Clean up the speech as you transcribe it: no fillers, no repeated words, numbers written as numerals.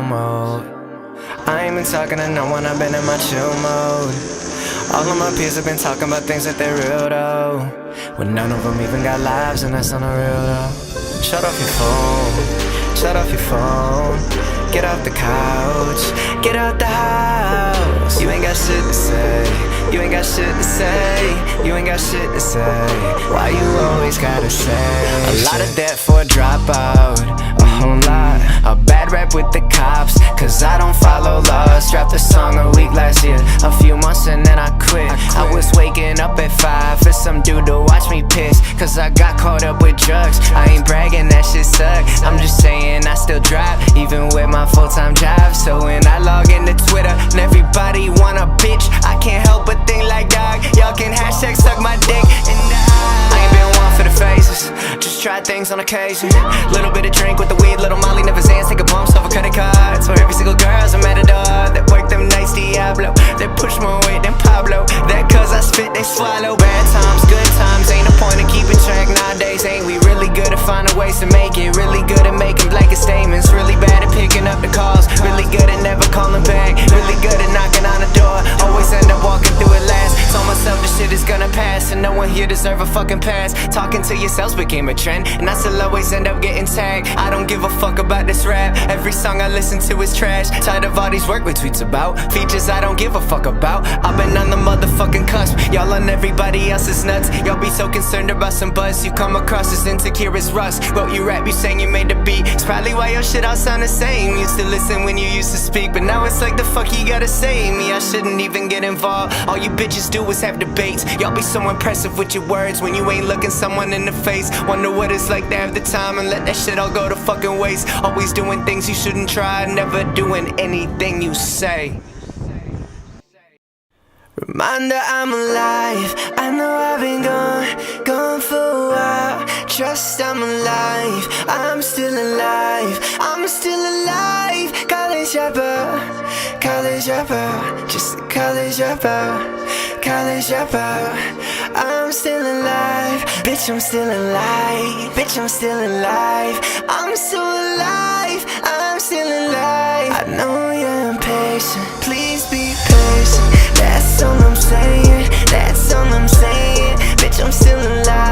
mode. I ain't been talking to no one, I've been in my chill mode. All of my peers have been talking about things that they're real though, when none of them even got lives, and that's on the real though. Shut off your phone, shut off your phone. Get off the couch, get out the house. You ain't got shit to say, you ain't got shit to say, you ain't got shit to say. Why you always gotta say a lot of debt for a dropout, a whole lot. A bad rap with the cops, cause I don't follow laws. Dropped a song a week last year, a few months and then I quit. I was waking up at 5 for some dude to watch me piss, cause I got caught up with drugs. I ain't bragging, that shit suck. I'm just saying I still drive, even with my full-time job. So when I log into Twitter and everybody want a bitch, I can't help but think like, dog, y'all can hashtag suck my dick. And I ain't been one for the phases, just try things on occasion. Little bit of drink with the weed, little Molly never Zans, take a bumps off a credit cards. For every single girl's a matador that work them nights Diablo, that push more weight than Pablo. That cause I spit, they swallow. Bad times, good times, ain't no point in keeping track nowadays. Ain't we really good at finding ways to make it? Really good at making blanket statements, really bad at picking up the calls, really good at never calling back, really good at knocking on the door, always end up walking through it last. Told myself this shit is gonna pass, and no one here deserve a fucking pass. Talking to yourselves became a trend, and I still always end up getting tagged. I don't give a fuck about this rap, every song I listen to is trash. Tired of all these work with tweets about features I don't give a fuck about. I've been on the motherfucking cusp, y'all on everybody else's nuts. Y'all be so concerned about some buzz, you come across as insecure as rust. Wrote you rap, you saying you made the beat, it's probably why your shit all sound the same. Used to listen when you used to speak, but now it's like the fuck you gotta say me. I shouldn't even get involved, all you bitches do is have debates. Y'all be so impressive with your words when you ain't looking someone in the face. Wonder what it's like to have the time and let that shit all go to fucking waste. Always doing things you shouldn't try, never doing anything you say. Reminder I'm alive, I know I've been gone for a while. Trust I'm alive, I'm still alive, I'm still alive. College rapper, just a college rapper, college rapper. I'm still alive, bitch I'm still alive, bitch I'm still alive. I'm still alive, I'm still alive. I know you're impatient, please be patient. That's all I'm saying, that's all I'm saying. Bitch I'm still alive.